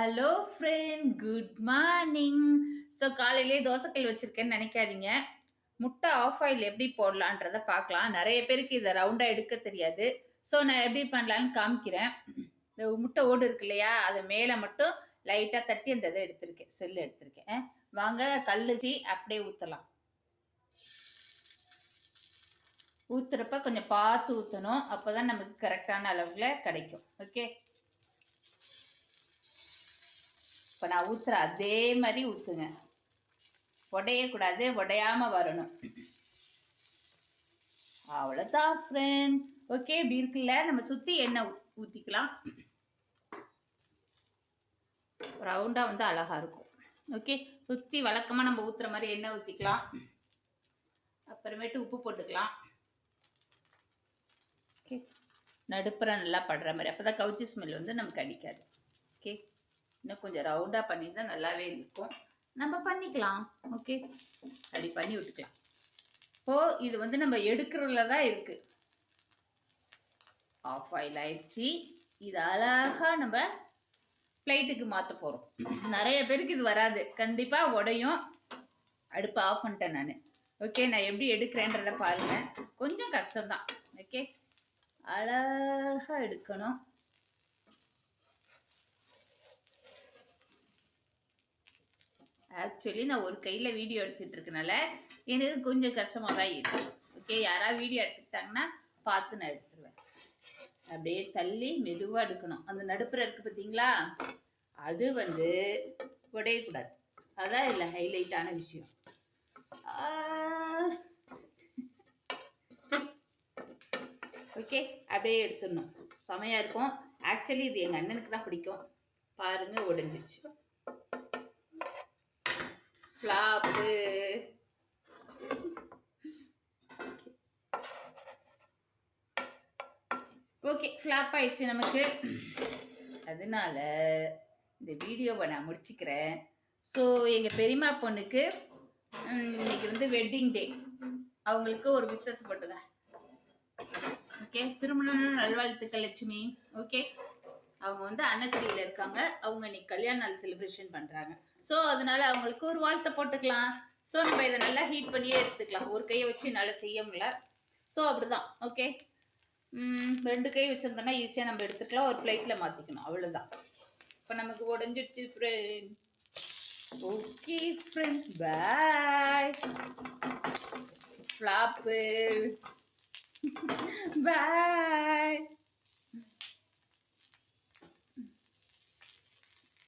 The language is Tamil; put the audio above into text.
Hello friend, good morning. So காலையிலேயே தோசைக்கல் வச்சிருக்கேன்னு நினைக்காதீங்க. முட்டை ஆஃப் ஆயில் எப்படி போடலான்றத பார்க்கலாம். நிறைய பேருக்கு இதை ரவுண்டாக எடுக்க தெரியாது. ஸோ நான் எப்படி பண்ணலான்னு காமிக்கிறேன். இந்த முட்டை ஓடு இருக்கு இல்லையா, அதை மேலே மட்டும் லைட்டாக தட்டி அந்த இதை எடுத்திருக்கேன், செல்லு எடுத்திருக்கேன். வாங்க கல்லுச்சி அப்படியே ஊற்றலாம். ஊற்றுறப்ப கொஞ்சம் பார்த்து ஊற்றணும், அப்போ தான் நமக்கு கரெக்டான அளவில் கிடைக்கும். ஓகே, இப்போ நான் ஊற்றுற அதே மாதிரி ஊற்றுங்க. உடையக்கூடாது, உடையாமல் வரணும். அவ்வளோதான் ஃப்ரெண்ட். ஓகே, இப்படி இருக்குல்ல, நம்ம சுற்றி எண்ணெய் ஊற்றிக்கலாம். ரவுண்டாக வந்து அழகாக இருக்கும். ஓகே, சுற்றி வழக்கமாக நம்ம ஊற்றுற மாதிரி எண்ணெய் ஊற்றிக்கலாம். அப்புறமேட்டு உப்பு போட்டுக்கலாம். ஓகே, நடுப்புற நல்லா படுற மாதிரி, அப்போ தான் கவுச்சி ஸ்மெல் வந்து நமக்கு அடிக்காது. ஓகே, இன்னும் கொஞ்சம் ரவுண்டாக பண்ணி தான் நல்லாவே இருக்கும். நம்ம பண்ணிக்கலாம். ஓகே, அப்படி பண்ணி விட்டுக்கலாம். இப்போது இது வந்து நம்ம எடுக்கிறதுல தான் இருக்குது. ஆஃப் ஆயில் ஆயிடுச்சு. இது அழகாக நம்ம பிளேட்டுக்கு மாற்ற போகிறோம். நிறைய பேருக்கு இது வராது, கண்டிப்பாக உடையும். அடுப்பை ஆஃப் பண்ணிட்டேன் நான். ஓகே, நான் எப்படி எடுக்கிறேன்றதை பாருங்கள். கொஞ்சம் கஷ்டம்தான். ஓகே, அழகாக எடுக்கணும். ஆக்சுவலி நான் ஒரு கையில் வீடியோ எடுத்துகிட்டு இருக்கனால எனக்கு கொஞ்சம் கஷ்டமாக தான் இருக்குது. ஓகே, யாராவது வீடியோ எடுத்துக்கிட்டாங்கன்னா பார்த்து நான் எடுத்துருவேன். அப்படியே தள்ளி மெதுவாக எடுக்கணும். அந்த நடுப்புற இருக்குது பார்த்தீங்களா, அது வந்து உடையக்கூடாது. அதான் இல்லை ஹைலைட்டான விஷயம். ஓகே, அப்படியே எடுத்துடணும். செமையாக இருக்கும். ஆக்சுவலி இது எங்கள் அண்ணனுக்கு தான் பிடிக்கும். பாருங்கள், உடைஞ்சிச்சு. ஃப்ளாப்பு. ஓகே, ஃப்ளாப் ஆயிடுச்சு நமக்கு. அதனால இந்த வீடியோவை நான் முடிச்சுக்கிறேன். ஸோ எங்கள் பெரியம்மா பொண்ணுக்கு இன்னைக்கு வந்து வெட்டிங் டே. அவங்களுக்கு ஒரு விசேஷம் போட்டுங்க. ஓகே, திருமண நல்வாழ்த்துக்கள் லட்சுமி. ஓகே, அவங்க வந்து அன்னக்குடியில் இருக்காங்க. அவங்க இன்னைக்கு கல்யாண நாள் செலிப்ரேஷன் பண்ணுறாங்க. ஸோ அதனால அவங்களுக்கு ஒரு வாழ்த்தை போட்டுக்கலாம். ஸோ நம்ம இதை நல்லா ஹீட் பண்ணியே எடுத்துக்கலாம். ஒரு கையை வச்சு என்னால் செய்ய முடியல. ஸோ அப்படிதான். ஓகே, 2 கை வச்சுருந்தோன்னா ஈஸியாக நம்ம எடுத்துக்கலாம். ஒரு பிளேட்டில் மாற்றிக்கணும், அவ்வளோதான். இப்போ நமக்கு உடஞ்சிடுச்சு ஃப்ரெண்ட். ஓகே ஃப்ரெண்ட், பாய். ஃப்ளாப்பு. பாய்.